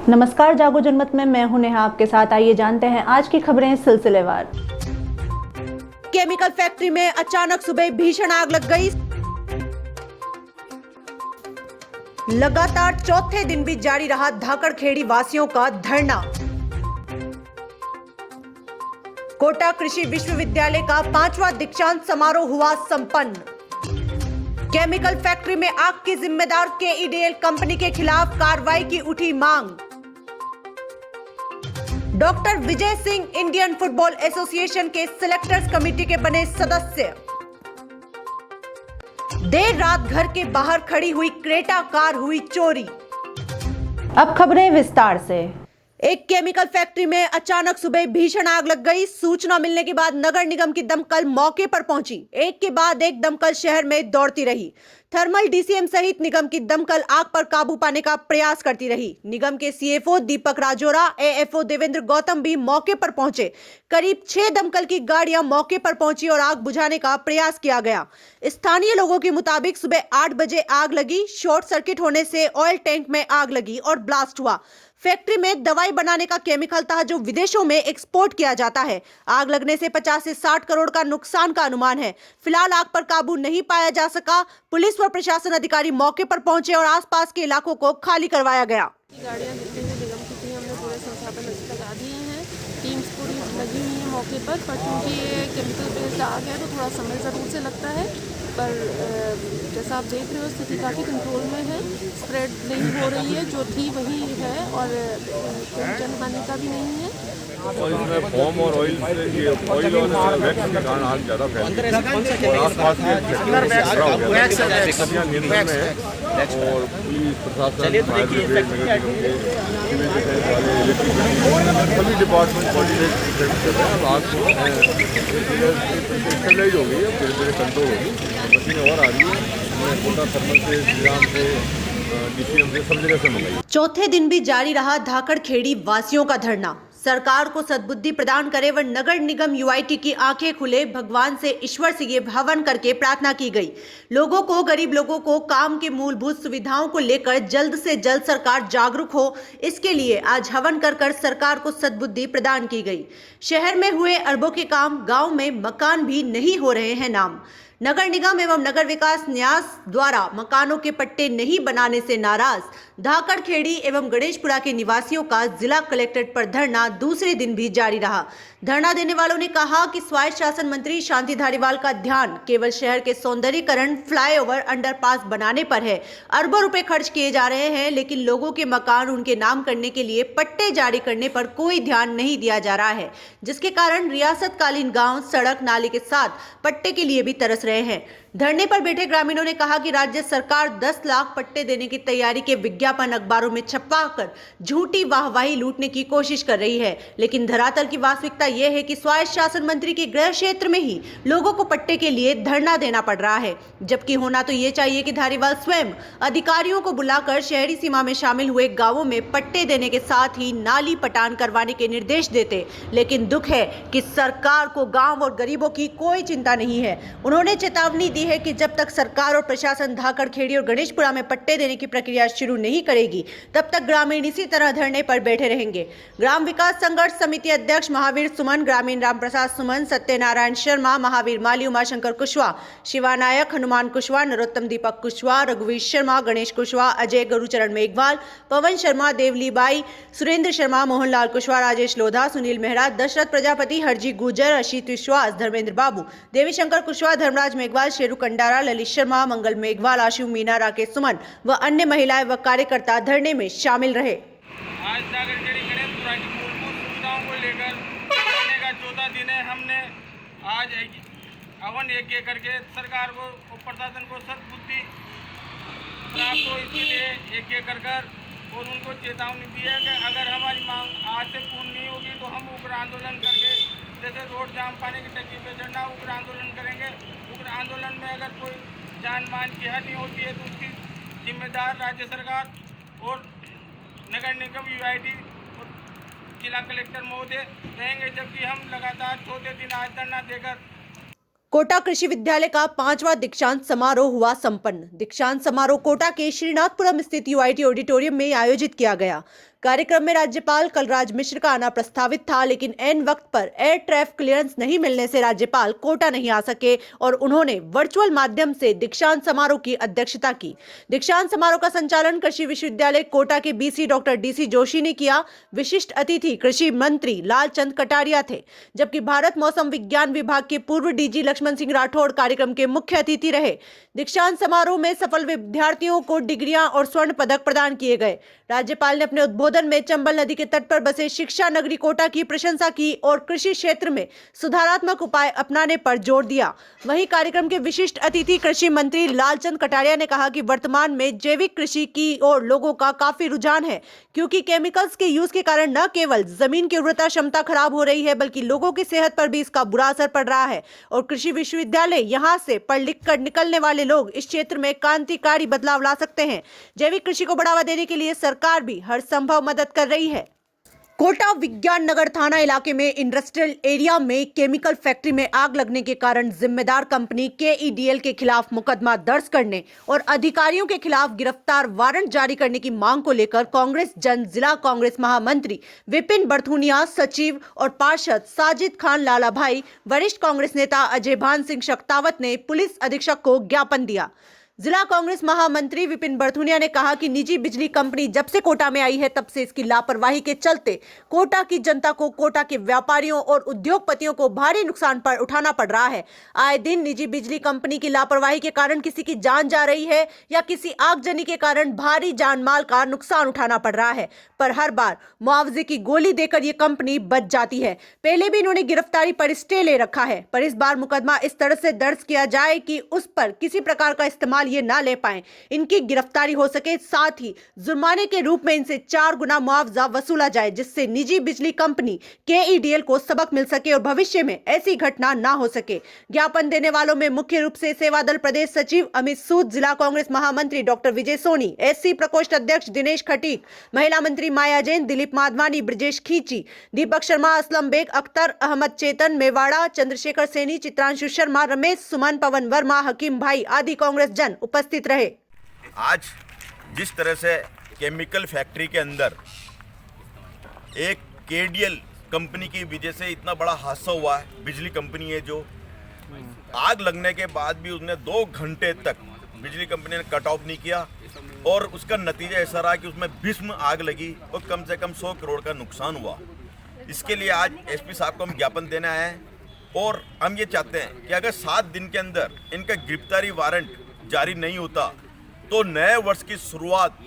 नमस्कार, जागो जनमत में मैं हूं नेहा आपके साथ। आइए जानते हैं आज की खबरें सिलसिलेवार। केमिकल फैक्ट्री में अचानक सुबह भीषण आग लग गई। लगातार चौथे दिन भी जारी रहा धाकड़ खेड़ी वासियों का धरना। कोटा कृषि विश्वविद्यालय का 5वां दीक्षांत समारोह हुआ संपन्न। केमिकल फैक्ट्री में आग की जिम्मेदार केईडीएल कंपनी के खिलाफ कार्रवाई की उठी मांग। Doctor Vijay Singh Indian football association के सिलेक्टर्स कमेटी के बने सदस्य। देर रात घर के बाहर खड़ी हुई क्रेटा कार हुई चोरी। अब खबरें विस्तार से। एक केमिकल फैक्ट्री में अचानक सुबह भीषण आग लग गई। सूचना मिलने के बाद नगर निगम की दमकल मौके पर पहुंची। एक के बाद एक दमकल शहर में दौड़ती रही। थर्मल डीसीएम सहित निगम की दमकल आग पर काबू पाने का प्रयास करती रही। निगम के सीएफओ दीपक राजोरा, एएफओ देवेंद्र गौतम भी मौके पर पहुंचे। करीब 6 दमकल की गाड़ियां मौके पर पहुंची और आग बुझाने का प्रयास किया गया। स्थानीय लोगों के मुताबिक सुबह 8 बजे आग लगी। शॉर्ट सर्किट होने से ऑयल टैंक में आग लगी और ब्लास्ट हुआ। फैक्ट्री में दवाई बनाने का केमिकल था जो विदेशों में एक्सपोर्ट किया जाता है। आग लगने से 50 से 60 करोड़ का नुकसान का अनुमान है। फिलहाल आग पर काबू नहीं पाया जा सका। पुलिस व प्रशासन अधिकारी मौके पर पहुंचे और आसपास के इलाकों को खाली करवाया गया। गाड़ियाँ जितनी भी निगम की थी हमने पूरे संसाधन लगा दिए हैं। टीम्स पूरी लगी हुई है मौके पर क्योंकि ये केमिकल बेस्ड आग है तो थोड़ा समय ज़रूर से लगता है, पर जैसा आप देख रहे हो स्थिति काफ़ी कंट्रोल में है। स्प्रेड नहीं हो रही है, जो थी वही है और कोई जनहानि का भी नहीं है। और इसमें फोम और ऑयल ऑयल और वैक्स के कारण आग ज़्यादा फैल रही है और आसपास के नियंत्रण में है और पुलिस प्रशासन, फायर ब्रिगेड, नगर निगम के सभी डिपार्टमेंट कोऑर्डिनेट कर रहे हैं। आग स्टेबलाइज हो गई है, धीरे धीरे कंट्रोल होगी। मशीनें और आ रही है। कोटा थर्मल से, श्रीराम से, डीसीएम से, सब जगह से मंगाई। चौथे दिन भी जारी रहा धाकड़ खेड़ी वासियों का धरना। सरकार को सद्बुद्धि प्रदान करे व नगर निगम यूआईटी की आंखें खुले, भगवान से, ईश्वर से ये हवन करके प्रार्थना की गई। लोगों को, गरीब लोगों को काम के मूलभूत सुविधाओं को लेकर जल्द से जल्द सरकार जागरूक हो, इसके लिए आज हवन कर सरकार को सद्बुद्धि प्रदान की गई। शहर में हुए अरबों के काम, गांव में मकान भी नहीं हो रहे हैं नाम। नगर निगम एवं नगर विकास न्यास द्वारा मकानों के पट्टे नहीं बनाने से नाराज धाकड़ खेड़ी एवं गणेशपुरा के निवासियों का जिला कलेक्ट्रेट पर धरना दूसरे दिन भी जारी रहा। धरना देने वालों ने कहा कि स्वायत्त शासन मंत्री शांति धारीवाल का ध्यान केवल शहर के सौंदर्यीकरण, फ्लाईओवर, अंडरपास बनाने पर है। अरबों रुपए खर्च किए जा रहे हैं, लेकिन लोगों के मकान उनके नाम करने के लिए पट्टे जारी करने पर कोई ध्यान नहीं दिया जा रहा है, जिसके कारण रियासतकालीन गांव, सड़क, नाली के साथ पट्टे के लिए भी तरस रहे हैं। धरने पर बैठे ग्रामीणों ने कहा कि राज्य सरकार 10 लाख पट्टे देने की तैयारी के विज्ञापन अखबारों में छपवाकर झूठी वाहवाही लूटने की कोशिश कर रही है, लेकिन धरातल की वास्तविकता यह है कि स्वायत्त शासन मंत्री के गृह क्षेत्र में ही लोगों को पट्टे के लिए धरना देना पड़ रहा है, जबकि होना तो ये चाहिए कि धारीवाल स्वयं अधिकारियों को बुलाकर शहरी सीमा में शामिल हुए गाँवों में पट्टे देने के साथ ही नाली पटान करवाने के निर्देश देते। लेकिन दुख है कि सरकार को गाँव और गरीबों की कोई चिंता नहीं है। उन्होंने चेतावनी दी है कि जब तक सरकार और प्रशासन धाकड़ खेड़ी और गणेशपुरा में पट्टे देने की प्रक्रिया शुरू नहीं करेगी, तब तक ग्रामीण इसी तरह धरने पर बैठे रहेंगे। ग्राम विकास संघर्ष समिति अध्यक्ष महावीर सुमन, ग्रामीण रामप्रसाद सुमन, सत्यनारायण शर्मा, महावीर माली, उमाशंकर कुशवाहा, शिवा नायक, हनुमान कुशवाहा, नरोत्तम दीपक कुशवाहा, रघुवीर शर्मा, गणेश कुशवाहा, अजय गुरुचरण मेघवाल, पवन शर्मा, देवली बाई, सुरेंद्र शर्मा, मोहनलाल कुशवाहा, राजेश लोधा, सुनील मेहरा, दशरथ प्रजापति, हरजी गुर्जर, अशीत विश्वास, धर्मेंद्र बाबू, देवीशंकर कुशवाहा, धर्मराज मेघवाल, शेरू कंडारा, ललित शर्मा, मंगल मेघवाल, आशु मीना, राकेश सुमन व अन्य महिलाएं व कार्यकर्ता धरने में शामिल रहे। आज नागरखेड़ी गणेशपुरा की मूलभूत सुविधाओं को लेकर धरने का चौथा दिन है। हमने आज हवन यज्ञ करके सरकार को और प्रशासन को सद्बुद्धि प्राप्त हो, इसके लिए यज्ञ कर और उनको चेतावनी दी है कि अगर हमारी मांग आज से पूर्ण नहीं होगी तो हम उग्र आंदोलन करके, जैसे रोड जाम, पानी की टंकी पे चढ़ना, उग्र आंदोलन करेंगे। उग्र आंदोलन में अगर कोई जान मान की हानि होती है तो उसकी जिम्मेदार राज्य सरकार और नगर निगम यूआईटी और जिला कलेक्टर महोदय रहेंगे, जबकि हम लगातार चौथे दिन आज धरना देकर कोटा कृषि विद्यालय का 5वां दीक्षांत समारोह हुआ संपन्न। दीक्षांत समारोह कोटा के श्रीनाथपुरम स्थित यूआईटी ऑडिटोरियम में आयोजित किया गया। कार्यक्रम में राज्यपाल कलराज मिश्र का आना प्रस्तावित था, लेकिन ऐन वक्त पर एयर ट्रैफिक क्लियरेंस नहीं मिलने से राज्यपाल कोटा नहीं आ सके और उन्होंने वर्चुअल माध्यम से दीक्षांत समारोह की अध्यक्षता की। दीक्षांत समारोह का संचालन कृषि विश्वविद्यालय कोटा के बीसी डॉक्टर डीसी जोशी ने किया। विशिष्ट अतिथि कृषि मंत्री लालचंद कटारिया थे, जबकि भारत मौसम विज्ञान विभाग के पूर्व डीजी लक्ष्मण सिंह राठौड़ कार्यक्रम के मुख्य अतिथि रहे। दीक्षांत समारोह में सफल विद्यार्थियों को डिग्रियां और स्वर्ण पदक प्रदान किए गए। राज्यपाल ने अपने उद्बोधन में चंबल नदी के तट पर बसे शिक्षा नगरी कोटा की प्रशंसा की और कृषि क्षेत्र में सुधारात्मक उपाय अपनाने पर जोर दिया। वहीं कार्यक्रम के विशिष्ट अतिथि कृषि मंत्री लालचंद कटारिया ने कहा कि वर्तमान में जैविक कृषि की ओर लोगों का काफी रुझान है, क्योंकि केमिकल्स के यूज के कारण न केवल जमीन की उर्वरता क्षमता खराब हो रही है, बल्कि लोगों की सेहत पर भी इसका बुरा असर पड़ रहा है। और कृषि विश्वविद्यालय यहां से पढ़ लिख कर निकलने वाले लोग इस क्षेत्र में क्रांतिकारी बदलाव ला सकते हैं। जैविक कृषि को बढ़ावा देने के लिए सरकार भी हर संभव मदद कर रही है। कोटा विज्ञान नगर थाना इलाके में इंडस्ट्रियल एरिया में केमिकल फैक्ट्री में आग लगने के कारण जिम्मेदार कंपनी KEDL के खिलाफ मुकदमा दर्ज करने और अधिकारियों के खिलाफ गिरफ्तार वारंट जारी करने की मांग को लेकर कांग्रेस जन जिला कांग्रेस महामंत्री विपिन बरथुनिया, सचिव और पार्षद साजिद खान लाला भाई, वरिष्ठ कांग्रेस नेता अजय भान सिंह शक्तावत ने पुलिस अधीक्षक को ज्ञापन दिया। जिला कांग्रेस महामंत्री विपिन बरथुनिया ने कहा कि निजी बिजली कंपनी जब से कोटा में आई है, तब से इसकी लापरवाही के चलते कोटा की जनता को, कोटा के व्यापारियों और उद्योगपतियों को भारी नुकसान पर उठाना पड़ रहा है। आए दिन निजी बिजली कंपनी की लापरवाही के कारण किसी की जान जा रही है या किसी आगजनी के कारण भारी जान माल का नुकसान उठाना पड़ रहा है, पर हर बार मुआवजे की गोली देकर ये कंपनी बच जाती है। पहले भी इन्होंने गिरफ्तारी पर स्टे ले रखा है, पर इस बार मुकदमा इस तरह से दर्ज किया जाए कि उस पर किसी प्रकार का इस्तेमाल ये ना ले पाए, इनकी गिरफ्तारी हो सके, साथ ही जुर्माने के रूप में इनसे 4 गुना मुआवजा वसूला जाए, जिससे निजी बिजली कंपनी KEDL को सबक मिल सके और भविष्य में ऐसी घटना ना हो सके। ज्ञापन देने वालों में मुख्य रूप से सेवा दल प्रदेश सचिव अमित सूद, जिला कांग्रेस महामंत्री डॉक्टर विजय सोनी, SC प्रकोष्ठ अध्यक्ष दिनेश खटीक, महिला मंत्री माया जैन, दिलीप माधवानी, ब्रजेश खींची, दीपक शर्मा, असलम बेग, अख्तर अहमद, चेतन मेवाड़ा, चंद्रशेखर सैनी, चित्रांशु शर्मा, रमेश सुमन, पवन वर्मा, हकीम भाई आदि कांग्रेस जन उपस्थित रहे। आज जिस तरह से केमिकल फैक्ट्री के अंदर एक KEDL कंपनी की वजह से इतना बड़ा हादसा हुआ है, बिजली कंपनी है जो आग लगने के बाद भी उसने 2 घंटे तक बिजली कंपनी ने कट ऑफ नहीं किया और उसका नतीजा ऐसा रहा कि उसमें भीषण आग लगी और कम से कम 100 करोड़ का नुकसान हुआ। इसके लिए आज SP साहब को हम ज्ञापन देने आए हैं और हम ये चाहते हैं कि अगर 7 दिन के अंदर इनका गिरफ्तारी वारंट जारी नहीं होता तो नए वर्ष की शुरुआत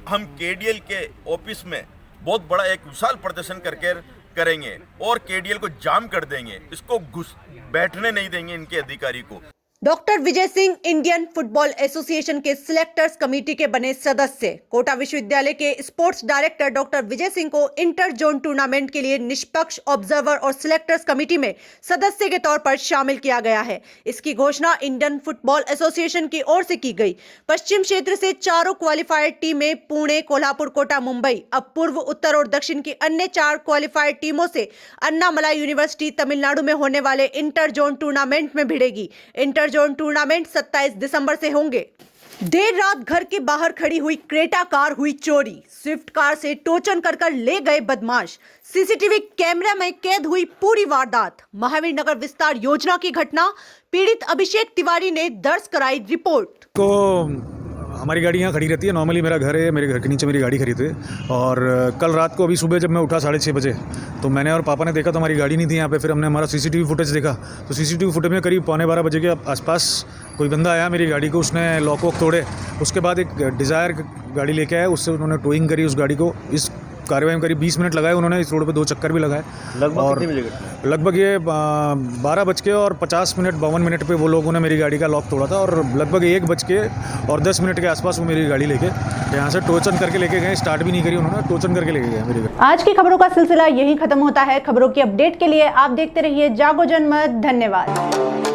हम KEDL के ऑफिस में बहुत बड़ा एक विशाल प्रदर्शन करके करेंगे और KEDL को जाम कर देंगे, इसको बैठने नहीं देंगे इनके अधिकारी को। Doctor Vijay Singh Indian football association के सिलेक्टर्स कमेटी के बने सदस्य। कोटा विश्वविद्यालय के sports director doctor Vijay Singh को इंटर जोन टूर्नामेंट के लिए निष्पक्ष ऑब्जर्वर और सिलेक्टर्स कमेटी में सदस्य के तौर पर शामिल किया गया है। इसकी घोषणा इंडियन फुटबॉल एसोसिएशन की ओर से की गई। पश्चिम क्षेत्र से 4 क्वालिफाइड टीमें पुणे, कोल्हापुर, कोटा, मुंबई, अब पूर्व, उत्तर और दक्षिण की अन्य 4 क्वालिफाइड टीमों से अन्नामलाई यूनिवर्सिटी तमिलनाडु में होने वाले इंटर जोन टूर्नामेंट में भिड़ेगी। इंटर जोन टूर्नामेंट 27 दिसंबर से होंगे। देर रात घर के बाहर खड़ी हुई क्रेटा कार हुई चोरी। स्विफ्ट कार से टोचन कर ले गए बदमाश। सीसीटीवी कैमरे में कैद हुई पूरी वारदात। महावीर नगर विस्तार योजना की घटना। पीड़ित अभिषेक तिवारी ने दर्ज कराई रिपोर्ट। तो हमारी गाड़ी यहाँ खड़ी रहती है, नॉर्मली मेरा घर है, मेरे घर के नीचे मेरी गाड़ी खड़ी थी। और कल रात को अभी सुबह जब मैं उठा 6:30 बजे तो मैंने और पापा ने देखा तो हमारी गाड़ी नहीं थी यहाँ पे। फिर हमने हमारा CCTV फुटेज देखा तो CCTV फुटेज में करीब 11:15 बजे के आसपास कोई बंदा आया मेरी गाड़ी को, उसने लॉक वॉक तोड़े। उसके बाद एक डिज़ायर गाड़ी लेके आया, उससे उन्होंने टोइंग करी उस गाड़ी को। इस कार्रवाई में करीब 20 मिनट लगाए उन्होंने। इस रोड पे 2 चक्कर भी लगाए। लगभग ये 12:50 पे वो लोगों ने मेरी गाड़ी का लॉक तोड़ा था और लगभग 1:10 के आसपास वो मेरी गाड़ी लेके यहाँ से टोचन करके लेके गए। स्टार्ट भी नहीं करी उन्होंने, टोचन करके लेके गए मेरी गाड़ी। आज की खबरों का सिलसिला यही खत्म होता है। खबरों की अपडेट के लिए आप देखते रहिए जागो जनमत। धन्यवाद।